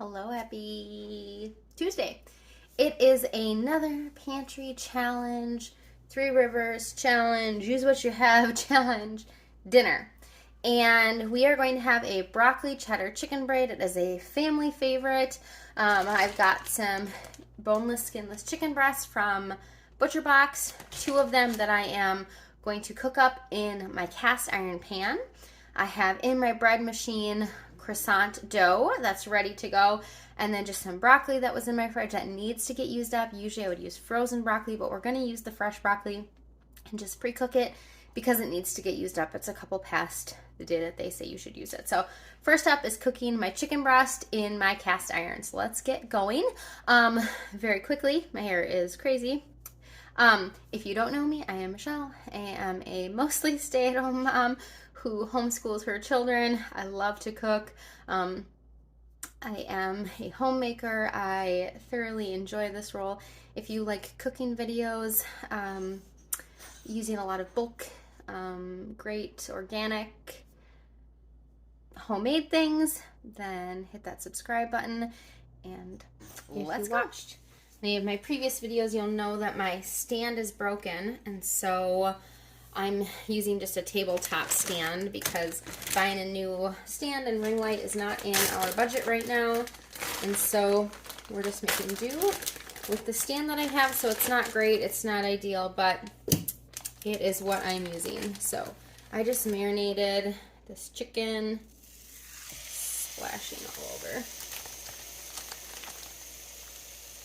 Hello, happy Tuesday. It is another pantry challenge, Three Rivers challenge, use what you have challenge dinner. And we are going to have a broccoli cheddar chicken braid. It is a family favorite. I've got some boneless, skinless chicken breasts from Butcher Box, two of them that I am going to cook up in my cast iron pan. I have in my bread machine croissant dough that's ready to go, and then just some broccoli that was in my fridge that needs to get used up. Usually I would use frozen broccoli, but we're going to use the fresh broccoli and just pre-cook it because it needs to get used up. It's a couple past the day that they say you should use it. So first up is cooking my chicken breast in my cast iron. So let's get going. Very quickly, my hair is crazy. If you don't know me, I am Michelle. I am a mostly stay-at-home mom who homeschools her children. I love to cook. I am a homemaker. I thoroughly enjoy this role. If you like cooking videos, using a lot of bulk, great organic homemade things, then hit that subscribe button and let's go. Any of my previous videos, you'll know that my stand is broken, and so I'm using just a tabletop stand because buying a new stand and ring light is not in our budget right now, and so we're just making do with the stand that I have. So it's not great, it's not ideal, but it is what I'm using. So I just marinated this chicken, splashing all over.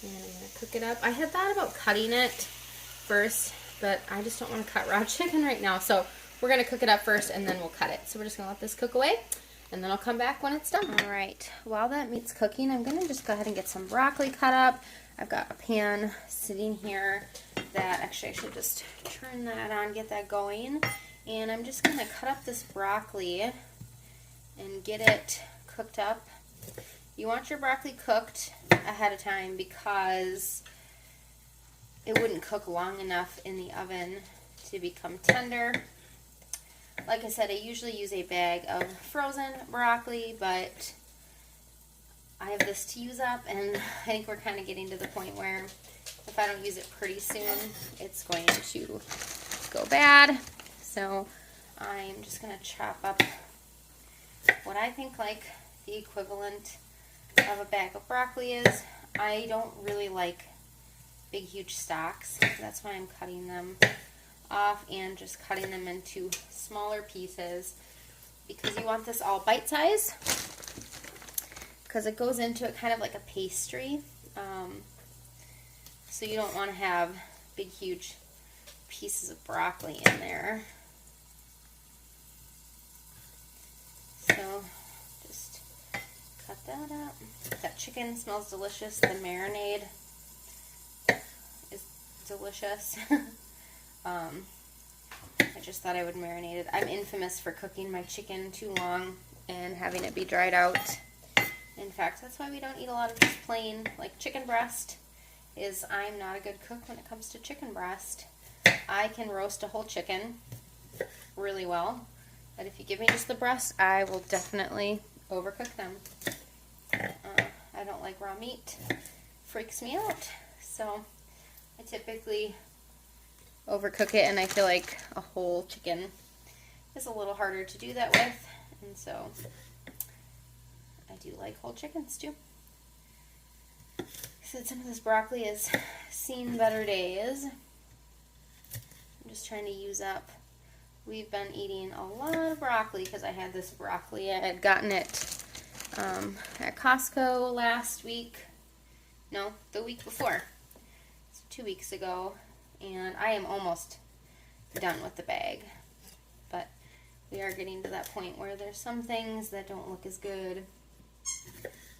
And I'm going to cook it up. I had thought about cutting it first, but I just don't want to cut raw chicken right now. So we're going to cook it up first and then we'll cut it. So we're just going to let this cook away and then I'll come back when it's done. All right, while that meat's cooking, I'm going to just go ahead and get some broccoli cut up. I've got a pan sitting here that actually I should just turn that on, get that going. And I'm just going to cut up this broccoli and get it cooked up. You want your broccoli cooked ahead of time because it wouldn't cook long enough in the oven to become tender. Like I said, I usually use a bag of frozen broccoli, but I have this to use up, and I think we're kind of getting to the point where if I don't use it pretty soon, it's going to go bad. So I'm just going to chop up what I think like the equivalent of a bag of broccoli is. I don't really like big huge stalks, that's why I'm cutting them off and just cutting them into smaller pieces because you want this all bite size because it goes into it kind of like a pastry, so you don't want to have big huge pieces of broccoli in there. So just cut that up. That chicken smells delicious. The marinade is delicious. I just thought I would marinate it. I'm infamous for cooking my chicken too long and having it be dried out. In fact, that's why we don't eat a lot of just plain, like chicken breast, is I'm not a good cook when it comes to chicken breast. I can roast a whole chicken really well, but if you give me just the breast, I will definitely overcook them. I don't like raw meat. Freaks me out. So I typically overcook it, and I feel like a whole chicken is a little harder to do that with, and so I do like whole chickens too. So some of this broccoli has seen better days. I'm just trying to use up. We've been eating a lot of broccoli because I had this broccoli. I had gotten it at Costco last week. No, the week before. So 2 weeks ago. And I am almost done with the bag. But we are getting to that point where there's some things that don't look as good.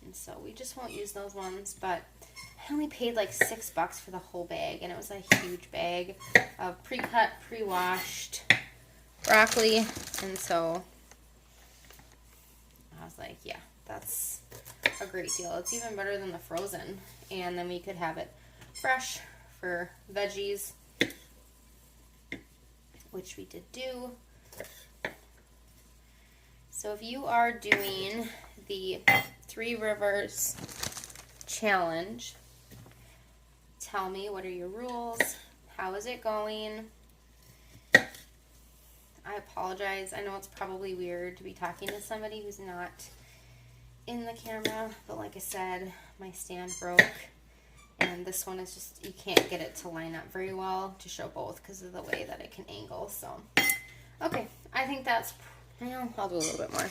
And so we just won't use those ones. But I only paid like $6 for the whole bag. And it was a huge bag of pre-cut, pre-washed broccoli. And so I was like, yeah, that's a great deal. It's even better than the frozen. And then we could have it fresh for veggies, which we did do. So if you are doing the Three Rivers Challenge. Tell me, what are your rules? How is it going? I apologize. I know it's probably weird to be talking to somebody who's not in the camera, but like I said, my stand broke, and this one is just, you can't get it to line up very well to show both because of the way that it can angle. So, okay, I think that's, well, I'll do a little bit more.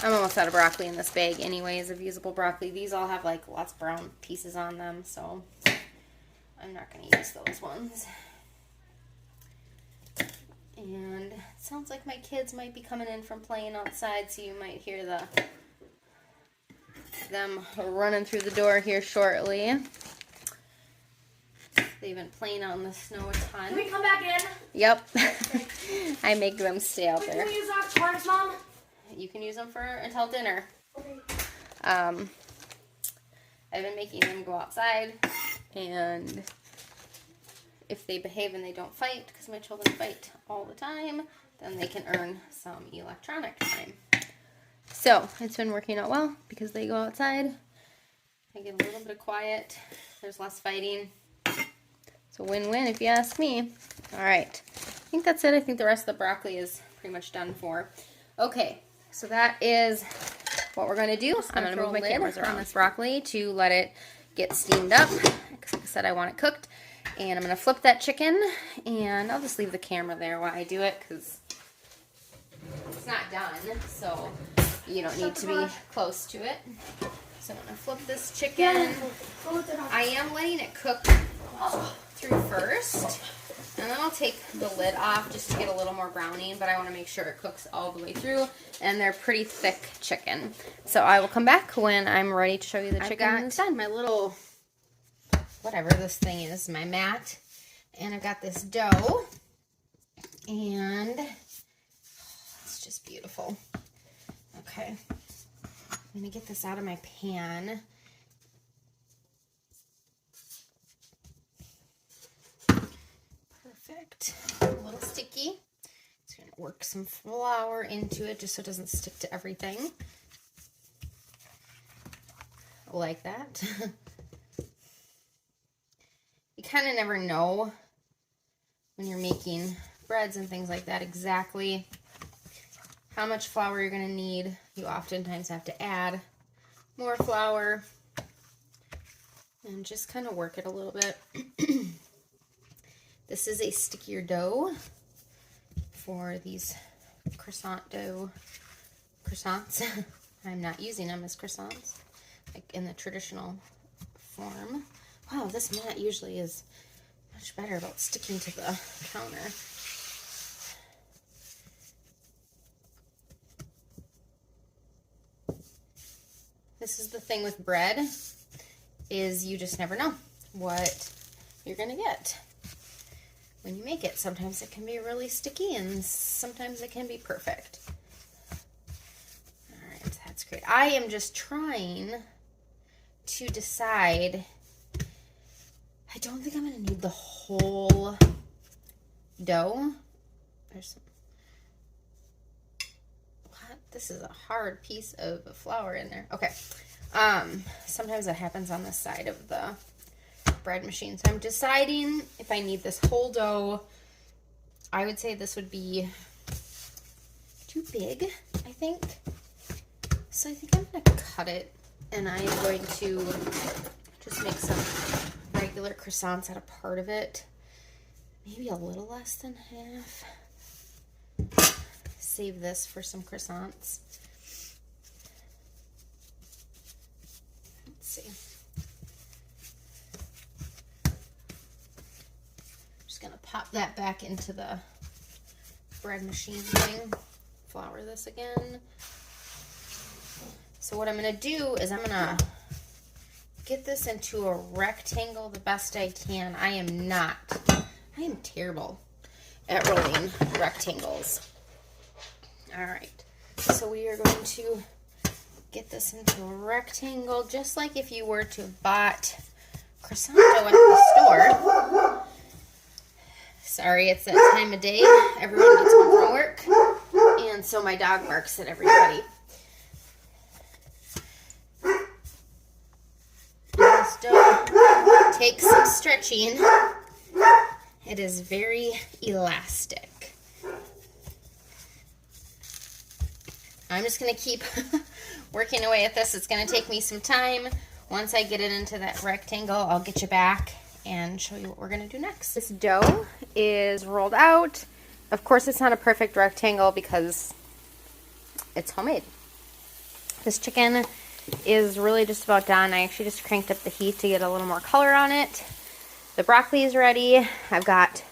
I'm almost out of broccoli in this bag anyways, of usable broccoli. These all have like lots of brown pieces on them, so I'm not going to use those ones. And it sounds like my kids might be coming in from playing outside, so you might hear them running through the door here shortly. They've been playing out in the snow a ton. Can we come back in? Yep. I make them stay out there. Can we use our cars, Mom? You can use them for until dinner. Okay. I've been making them go outside, and if they behave and they don't fight, because my children fight all the time, then they can earn some electronic time. So it's been working out well because they go outside. I get a little bit of quiet. There's less fighting. It's a win-win if you ask me. All right. I think that's it. I think the rest of the broccoli is pretty much done for. Okay. So that is what we're going to do. I'm going to move my cameras around this broccoli to let it get steamed up. Like I said, I want it cooked. And I'm going to flip that chicken, and I'll just leave the camera there while I do it because it's not done, so you don't need to be close to it. So I'm going to flip this chicken. I am letting it cook through first, and then I'll take the lid off just to get a little more browning, but I want to make sure it cooks all the way through, and they're pretty thick chicken. So I will come back when I'm ready to show you the chicken. I've got my little, whatever this thing is, my mat, and I've got this dough, and it's just beautiful. Okay, I'm going to get this out of my pan. Perfect. A little sticky. Just going to work some flour into it just so it doesn't stick to everything. Like that. You kind of never know when you're making breads and things like that exactly how much flour you're going to need. You oftentimes have to add more flour and just kind of work it a little bit. This is a stickier dough for these croissant dough croissants. I'm not using them as croissants like in the traditional form. Wow, this mat usually is much better about sticking to the counter. This is the thing with bread, is you just never know what you're going to get when you make it. Sometimes it can be really sticky and sometimes it can be perfect. All right, that's great. I am just trying to decide. I don't think I'm going to need the whole dough. There's some, what? This is a hard piece of flour in there. Okay. Sometimes that happens on the side of the bread machine. So I'm deciding if I need this whole dough. I would say this would be too big, I think. So I think I'm going to cut it, and I am going to just make some regular croissants out of part of it. Maybe a little less than half. Save this for some croissants. Let's see. Just gonna pop that back into the bread machine thing. Flour this again. So what I'm gonna do is I'm gonna get this into a rectangle the best I can. I am terrible at rolling rectangles. All right, so we are going to get this into a rectangle, just like if you were to have bought croissant dough at the store. Sorry, it's that time of day. Everyone gets home from work, and so my dog barks at everybody. takes some stretching. It is very elastic. I'm just going to keep working away at this. It's going to take me some time. Once I get it into that rectangle, I'll get you back and show you what we're going to do next. This dough is rolled out. Of course, it's not a perfect rectangle because it's homemade. This chicken is really just about done. I actually just cranked up the heat to get a little more color on it. The broccoli is ready. I've got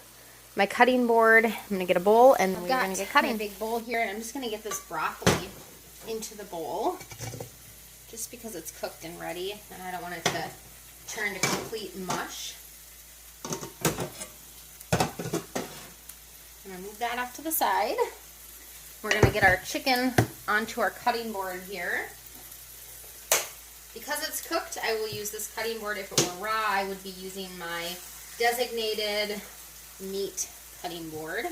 my cutting board. I'm going to get a bowl and we're going to get cutting. My big bowl here, and I'm just going to get this broccoli into the bowl just because it's cooked and ready and I don't want it to turn to complete mush. I'm going to move that off to the side. We're going to get our chicken onto our cutting board here. Because it's cooked, I will use this cutting board. If it were raw, I would be using my designated meat cutting board.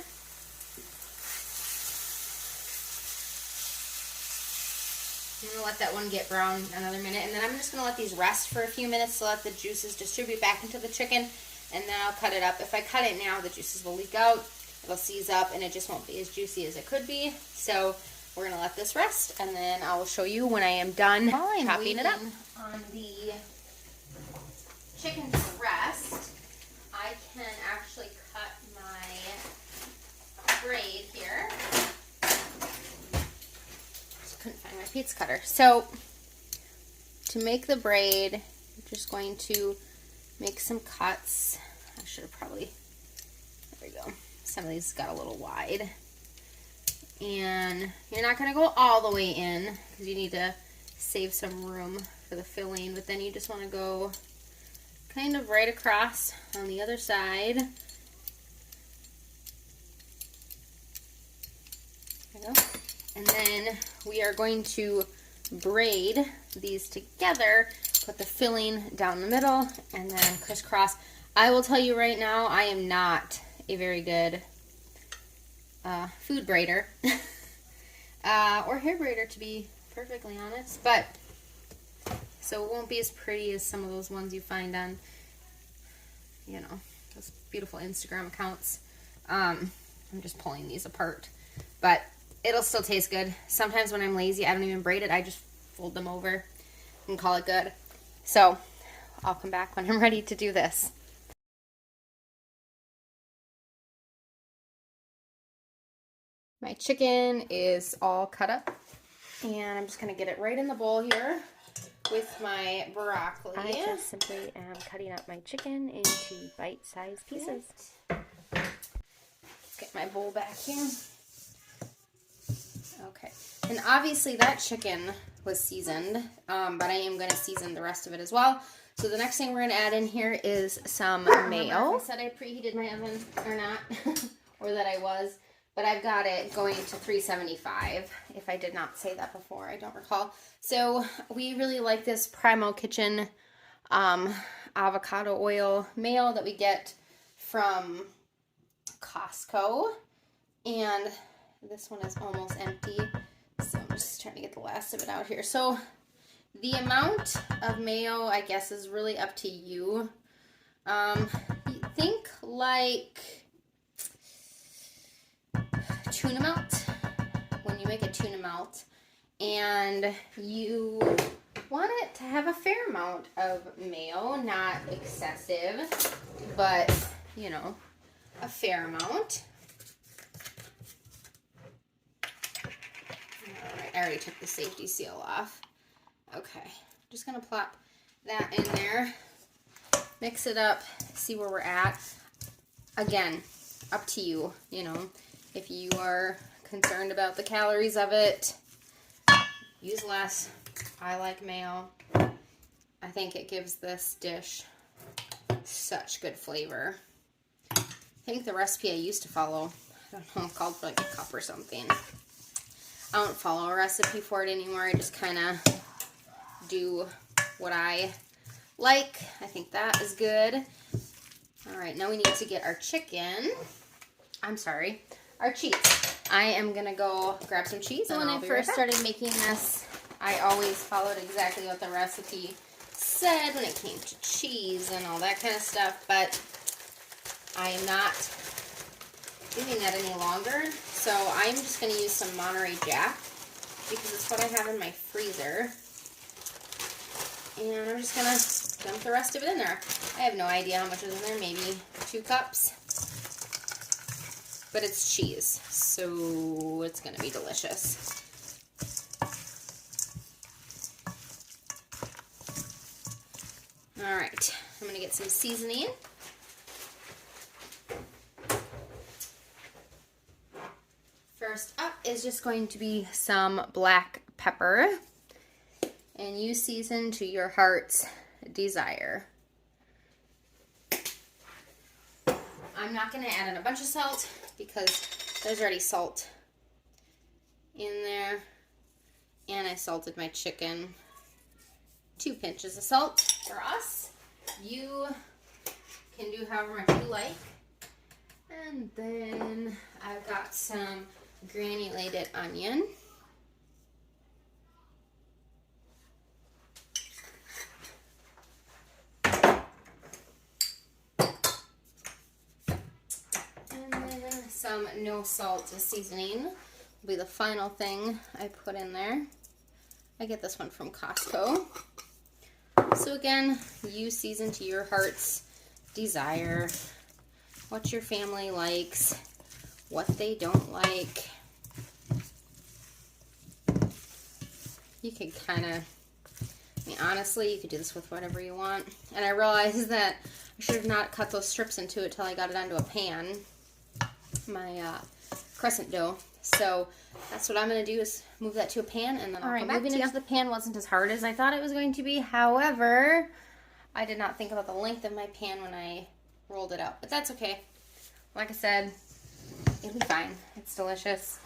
I'm going to let that one get brown another minute, and then I'm just going to let these rest for a few minutes to let the juices distribute back into the chicken, and then I'll cut it up. If I cut it now, the juices will leak out, it'll seize up, and it just won't be as juicy as it could be. So we're going to let this rest, and then I will show you when I am done chopping it up. On the chicken to rest, I can actually cut my braid here. Just couldn't find my pizza cutter. So to make the braid, I'm just going to make some cuts. I should have probably, there we go. Some of these got a little wide. And you're not going to go all the way in because you need to save some room for the filling, but then you just want to go kind of right across on the other side. There we go. And then we are going to braid these together, put the filling down the middle, and then crisscross. I will tell you right now, I am not a very good food braider or hair braider, to be perfectly honest, but so it won't be as pretty as some of those ones you find on, you know, those beautiful Instagram accounts. I'm just pulling these apart, but it'll still taste good. Sometimes when I'm lazy, I don't even braid it. I just fold them over and call it good. So I'll come back when I'm ready to do this. My chicken is all cut up, and I'm just going to get it right in the bowl here with my broccoli. I just simply am cutting up my chicken into bite-sized pieces. Get my bowl back here. Okay, and obviously that chicken was seasoned, but I am going to season the rest of it as well. So the next thing we're going to add in here is some mayo. I said I preheated my oven or not, or that I was. But I've got it going to 375. If I did not say that before, I don't recall. So we really like this Primo Kitchen avocado oil mayo that we get from Costco. And this one is almost empty. So I'm just trying to get the last of it out here. So the amount of mayo, I guess, is really up to you. Think like tuna melt, when you make a tuna melt, and you want it to have a fair amount of mayo, not excessive, but, you know, a fair amount. Alright, I already took the safety seal off. Okay, just gonna plop that in there, mix it up, see where we're at. Again, up to you, you know. If you are concerned about the calories of it, use less. I like mayo. I think it gives this dish such good flavor. I think the recipe I used to follow, I don't know, called for like a cup or something. I don't follow a recipe for it anymore. I just kind of do what I like. I think that is good. All right, now we need to get our chicken. I'm sorry. Our cheese. I am going to go grab some cheese. So when I first started making this, I always followed exactly what the recipe said when it came to cheese and all that kind of stuff, but I am not doing that any longer. So I'm just going to use some Monterey Jack because it's what I have in my freezer. And I'm just going to dump the rest of it in there. I have no idea how much is in there, maybe 2 cups. But it's cheese, so it's going to be delicious. All right, I'm going to get some seasoning. First up is just going to be some black pepper. And you season to your heart's desire. I'm not going to add in a bunch of salt because there's already salt in there. And I salted my chicken. 2 pinches of salt for us. You can do however much you like. And then I've got some granulated onion. Some no salt seasoning will be the final thing I put in there. I get this one from Costco. So again, you season to your heart's desire, what your family likes, what they don't like. You could kind of, I mean, honestly, you could do this with whatever you want. And I realized that I should have not cut those strips into it till I got it onto a pan. My crescent dough. So that's what I'm going to do is move that to a pan and then I'll come back to you. Moving into the pan wasn't as hard as I thought it was going to be. However, I did not think about the length of my pan when I rolled it out. But that's okay. Like I said, it'll be fine. It's delicious.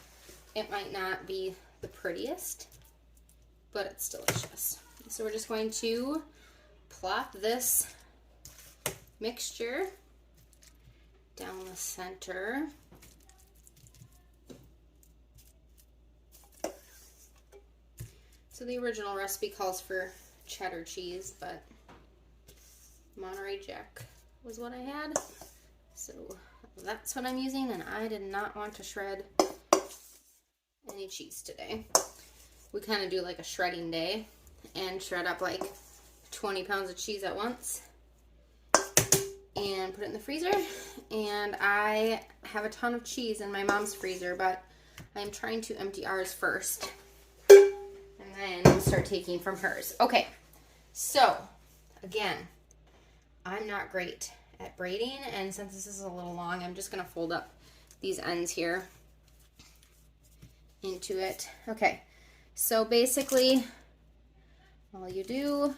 It might not be the prettiest, but it's delicious. So we're just going to plop this mixture down the center. So the original recipe calls for cheddar cheese, but Monterey Jack was what I had. So that's what I'm using, and I did not want to shred any cheese today. We kind of do like a shredding day and shred up like 20 pounds of cheese at once and put it in the freezer. And I have a ton of cheese in my mom's freezer, but I'm trying to empty ours first and then start taking from hers. Okay, so again, I'm not great at braiding, and since this is a little long, I'm just going to fold up these ends here into it. Okay, so basically all you do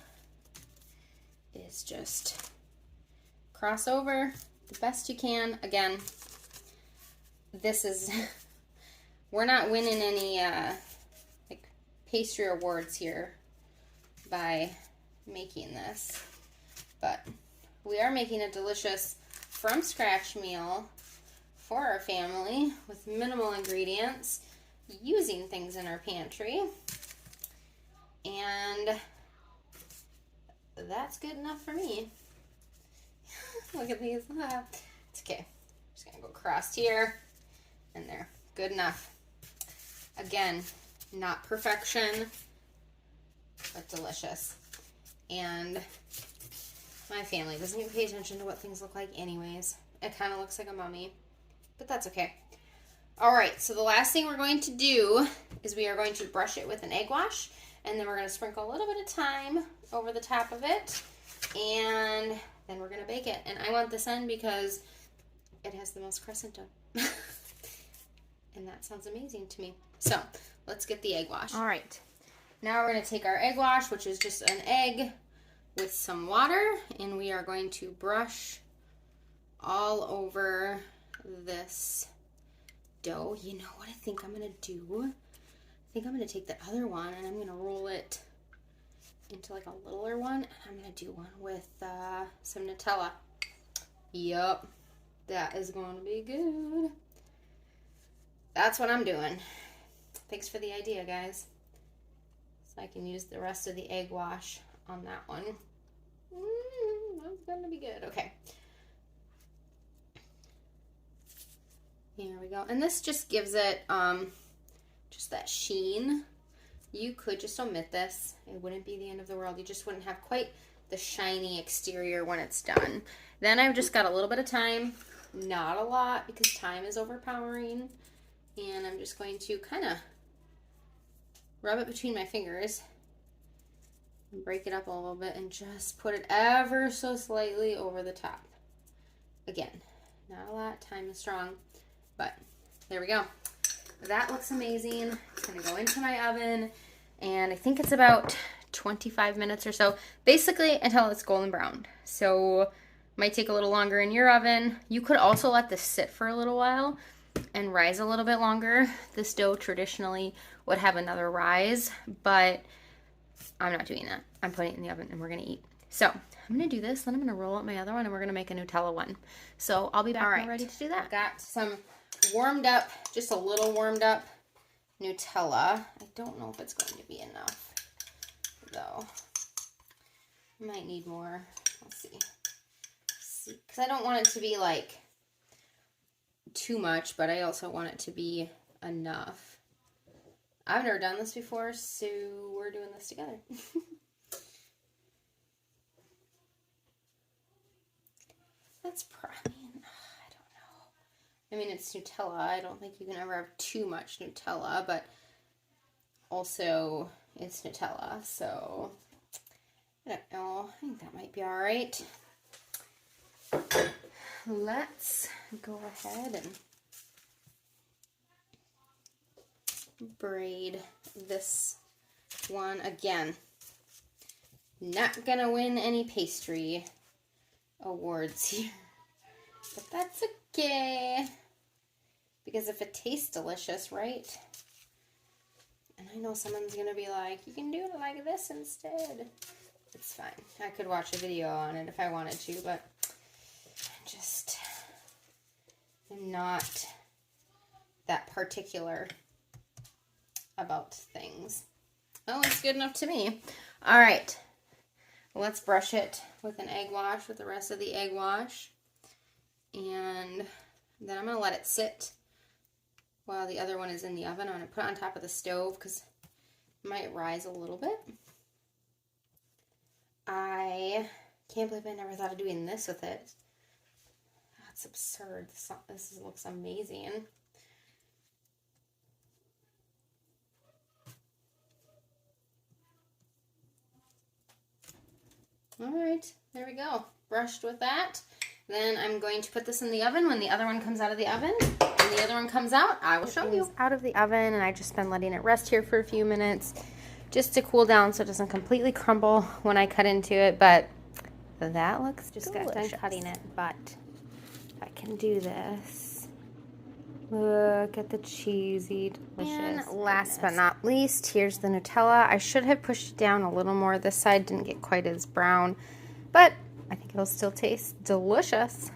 is just cross over the best you can. Again, this is, we're not winning any like pastry awards here by making this, but we are making a delicious from scratch meal for our family with minimal ingredients, using things in our pantry, and that's good enough for me. Look at these. It's okay. I'm just gonna go across here and there. Good enough. Again, not perfection, but delicious. And my family doesn't even pay attention to what things look like anyways. It kind of looks like a mummy, but that's okay. All right, so the last thing we're going to do is we are going to brush it with an egg wash, and then we're going to sprinkle a little bit of thyme over the top of it, and then we're going to bake it. And I want this end because it has the most crescent dough. And that sounds amazing to me. So let's get the egg wash. All right, now we're going to take our egg wash, which is just an egg with some water, and we are going to brush all over this dough. You know what I think I'm going to do? I think I'm going to take the other one and I'm going to roll it into like a littler one, and I'm going to do one with some Nutella. Yup, that is going to be good. That's what I'm doing. Thanks for the idea, guys. So I can use the rest of the egg wash on that one. gonna be good. Okay. Here we go. And this just gives it just that sheen. You could just omit this. It wouldn't be the end of the world. You just wouldn't have quite the shiny exterior when it's done. Then I've just got a little bit of thyme. Not a lot because thyme is overpowering. And I'm just going to kind of rub it between my fingers and break it up a little bit and just put it ever so slightly over the top. Again, not a lot. Thyme is strong, but there we go. That looks amazing. It's going to go into my oven, and I think it's about 25 minutes or so, basically until it's golden brown. So might take a little longer in your oven. You could also let this sit for a little while and rise a little bit longer. This dough traditionally would have another rise, but I'm not doing that. I'm putting it in the oven and we're gonna eat. So I'm gonna do this, then I'm gonna roll up my other one and we're gonna make a Nutella one. So I'll be back when we're ready to do that. Got some warmed up, just a little warmed up Nutella. I don't know if it's going to be enough though. Might need more. Let's see, because I don't want it to be like too much, but I also want it to be enough. I've never done this before, so we're doing this together. That's probably, I don't know. I mean, it's Nutella. I don't think you can ever have too much Nutella, but also it's Nutella, so I don't know. I think that might be all right. Let's go ahead and braid this one. Again, not gonna win any pastry awards here, but that's okay, because if it tastes delicious, right? And I know someone's gonna be like, you can do it like this instead. It's fine. I could watch a video on it if I wanted to, but I just am not that particular about things. Oh, it's good enough to me. All right, let's brush it with an egg wash, with the rest of the egg wash, and then I'm gonna let it sit while the other one is in the oven. I'm gonna put it on top of the stove because it might rise a little bit. I can't believe I never thought of doing this with it. That's absurd. This looks amazing. All right, there we go. Brushed with that. Then I'm going to put this in the oven. When the other one comes out of the oven and the other one comes out, I will show you. Out of the oven, and I've just been letting it rest here for a few minutes just to cool down so it doesn't completely crumble when I cut into it, but that looks just delicious. got done cutting it, but if I can do this. Look at the cheesy delicious. And last but not least, here's the Nutella. I should have pushed it down a little more. This side didn't get quite as brown, but I think it'll still taste delicious.